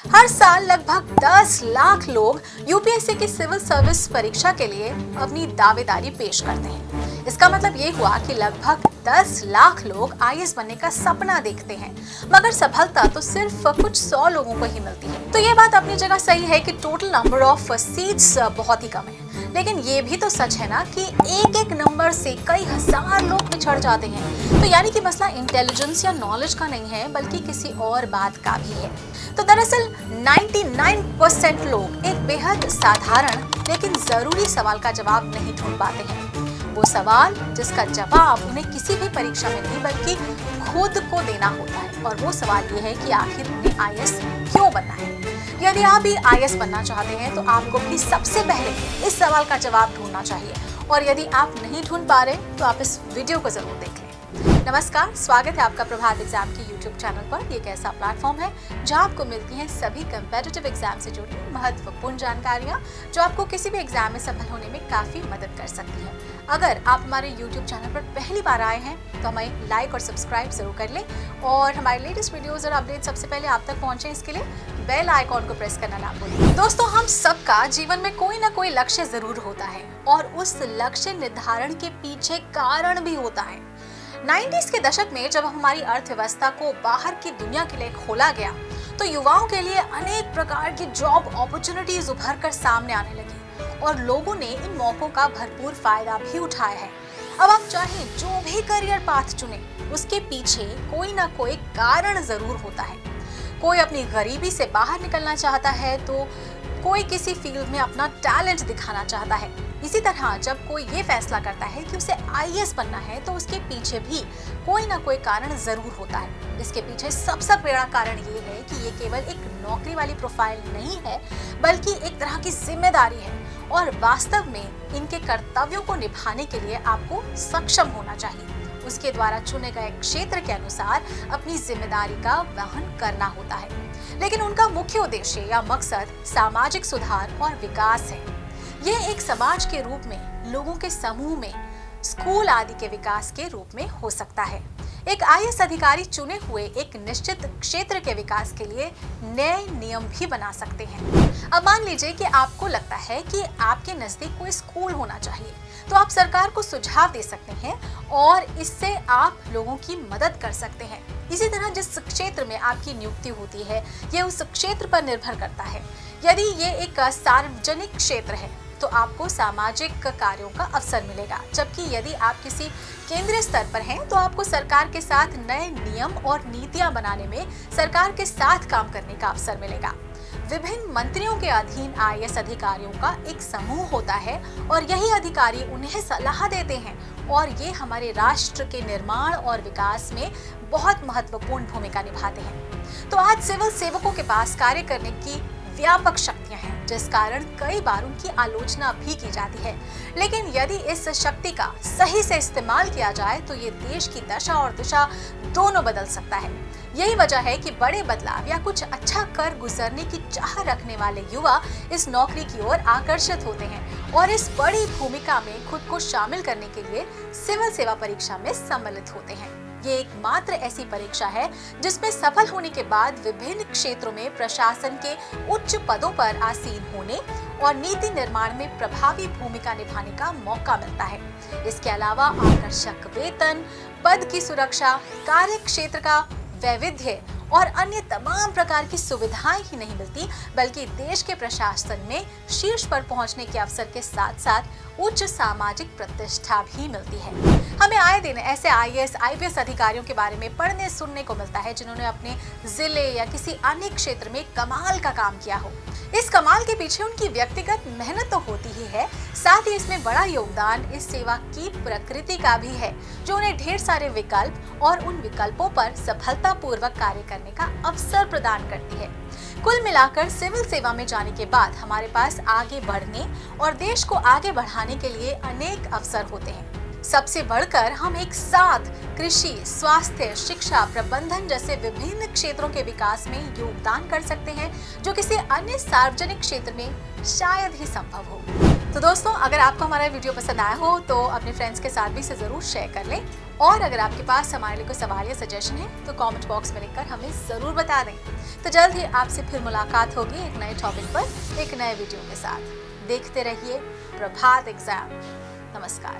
हर साल लगभग 10 लाख लोग यूपीएससी की सिविल सर्विस परीक्षा के लिए अपनी दावेदारी पेश करते हैं। इसका मतलब ये हुआ कि लगभग 10 लाख लोग आईएएस बनने का सपना देखते हैं, मगर सफलता तो सिर्फ कुछ 100 लोगों को ही मिलती है। तो ये बात अपनी जगह सही है कि टोटल नंबर ऑफ सीट्स बहुत ही कम है, लेकिन ये भी तो सच है ना कि एक एक नंबर से कई हजार लोग पिछड़ जाते हैं। तो यानी कि मसला इंटेलिजेंस या नॉलेज का नहीं है, बल्कि किसी और बात का भी है। तो दरअसल 99% लोग एक बेहद साधारण लेकिन जरूरी सवाल का जवाब नहीं ढूंढ पाते हैं। वो सवाल जिसका जवाब उन्हें किसी भी परीक्षा में नहीं बल्कि खुद को देना होता है, और वो सवाल ये है कि आखिर उन्हें आईएएस क्यों बनना है। यदि आप भी आईएएस बनना चाहते हैं तो आपको भी सबसे पहले इस सवाल का जवाब ढूंढना चाहिए, और यदि आप नहीं ढूंढ पा रहे तो आप इस वीडियो को जरूर देख लें। नमस्कार, स्वागत है आपका प्रभात एग्जाम के YouTube चैनल पर। ये एक ऐसा प्लेटफॉर्म है जहां आपको मिलती हैं सभी कम्पिटिटिव एग्जाम से जुड़ी महत्वपूर्ण जानकारियां जो आपको किसी भी एग्जाम में सफल होने में काफी मदद कर सकती हैं। अगर आप हमारे YouTube चैनल पर पहली बार आए हैं तो हमें लाइक और सब्सक्राइब जरूर कर लें, और हमारे लेटेस्ट वीडियोस और अपडेट सबसे पहले आप तक पहुंचे इसके लिए बेल आइकॉन को प्रेस करना ना भूलें। दोस्तों, हम सबका जीवन में कोई ना कोई लक्ष्य जरूर होता है, और उस लक्ष्य निर्धारण के पीछे कारण भी होता है। 90s के दशक में जब हमारी अर्थव्यवस्था को बाहर की दुनिया के लिए खोला गया तो युवाओं के लिए अनेक प्रकार की जॉब अपॉर्चुनिटीज उभर कर सामने आने लगी, और लोगों ने इन मौकों का भरपूर फायदा भी उठाया है। अब आप चाहे जो भी करियर पाथ चुने, उसके पीछे कोई ना कोई कारण जरूर होता है। कोई अपनी गरीबी से बाहर निकलना चाहता है, तो कोई किसी फील्ड में अपना टैलेंट दिखाना चाहता है। इसी तरह जब कोई ये फैसला करता है कि उसे आईएएस बनना है तो उसके पीछे भी कोई ना कोई कारण जरूर होता है। इसके पीछे सबसे बड़ा कारण ये है कि ये केवल एक नौकरी वाली प्रोफाइल नहीं है, बल्कि एक तरह की जिम्मेदारी है, और वास्तव में इनके कर्तव्यों को निभाने के लिए आपको सक्षम होना चाहिए। उसके द्वारा चुने गए क्षेत्र के अनुसार अपनी जिम्मेदारी का वहन करना होता है। लेकिन उनका मुख्य उद्देश्य या मकसद सामाजिक सुधार और विकास है। यह एक समाज के रूप में, लोगों के समूह में, स्कूल आदि के विकास के रूप में हो सकता है। एक आईएएस अधिकारी चुने हुए एक निश्चित क्षेत्र के विकास के लिए नए नियम भी बना सकते हैं। अब मान लीजिए कि आपको लगता है कि आपके नजदीक कोई स्कूल होना चाहिए, तो आप सरकार को सुझाव दे सकते हैं, और इससे आप लोगों की मदद कर सकते हैं। इसी तरह जिस क्षेत्र में आपकी नियुक्ति होती है, यह उस क्षेत्र पर निर्भर करता है। यदि ये एक सार्वजनिक क्षेत्र है तो आपको सामाजिक कार्यों का अवसर मिलेगा, जबकि यदि आप किसी केंद्रीय स्तर पर हैं तो आपको सरकार के साथ नए नियम और नीतियां बनाने में सरकार के साथ काम करने का अवसर मिलेगा। विभिन्न मंत्रियों के अधीन आईएएस अधिकारियों का एक समूह होता है, और यही अधिकारी उन्हें सलाह देते हैं, और ये हमारे राष्ट्र के निर्माण और विकास में बहुत महत्वपूर्ण भूमिका निभाते हैं। तो आज सिविल सेवकों के पास कार्य करने की व्यापक शक्तियां हैं, जिस कारण कई बार उनकी आलोचना भी की जाती है। लेकिन यदि इस शक्ति का सही से इस्तेमाल किया जाए तो ये देश की दशा और दिशा दोनों बदल सकता है। यही वजह है कि बड़े बदलाव या कुछ अच्छा कर गुजरने की चाह रखने वाले युवा इस नौकरी की ओर आकर्षित होते हैं, और इस बड़ी भूमिका में खुद को शामिल करने के लिए सिविल सेवा परीक्षा में सम्मिलित होते हैं। ये एकमात्र ऐसी परीक्षा है जिसमें सफल होने के बाद विभिन्न क्षेत्रों में प्रशासन के उच्च पदों पर आसीन होने और नीति निर्माण में प्रभावी भूमिका निभाने का मौका मिलता है। इसके अलावा आकर्षक वेतन, पद की सुरक्षा, कार्य क्षेत्र का वैविध्य और अन्य तमाम प्रकार की सुविधाएं ही नहीं मिलती, बल्कि देश के प्रशासन में शीर्ष पर पहुंचने के अवसर के साथ साथ उच्च सामाजिक प्रतिष्ठा भी मिलती है। हमें आए दिन ऐसे आईएएस, आईपीएस अधिकारियों के बारे में पढ़ने सुनने को मिलता है जिन्होंने अपने जिले या किसी अन्य क्षेत्र में कमाल का काम किया हो। इस कमाल के पीछे उनकी व्यक्तिगत मेहनत तो होती ही है, साथ ही इसमें बड़ा योगदान इस सेवा की प्रकृति का भी है, जो उन्हें ढेर सारे विकल्प और उन विकल्पों पर सफलतापूर्वक कार्य करने का अवसर प्रदान करती है। कुल मिलाकर सिविल सेवा में जाने के बाद हमारे पास आगे बढ़ने और देश को आगे बढ़ाने के लिए अनेक अवसर होते हैं। सबसे बढ़कर हम एक साथ कृषि, स्वास्थ्य, शिक्षा, प्रबंधन जैसे विभिन्न क्षेत्रों के विकास में योगदान कर सकते हैं, जो किसी अन्य सार्वजनिक क्षेत्र में शायद ही संभव हो। तो दोस्तों, अगर आपको हमारा वीडियो पसंद आया हो तो अपने फ्रेंड्स के साथ भी इसे ज़रूर शेयर कर लें। और अगर आपके पास हमारे लिए कोई सवाल या सजेशन है तो कमेंट बॉक्स में लिखकर हमें ज़रूर बता दें। तो जल्द ही आपसे फिर मुलाकात होगी एक नए टॉपिक पर एक नए वीडियो के साथ। देखते रहिए प्रभात एग्जाम। नमस्कार।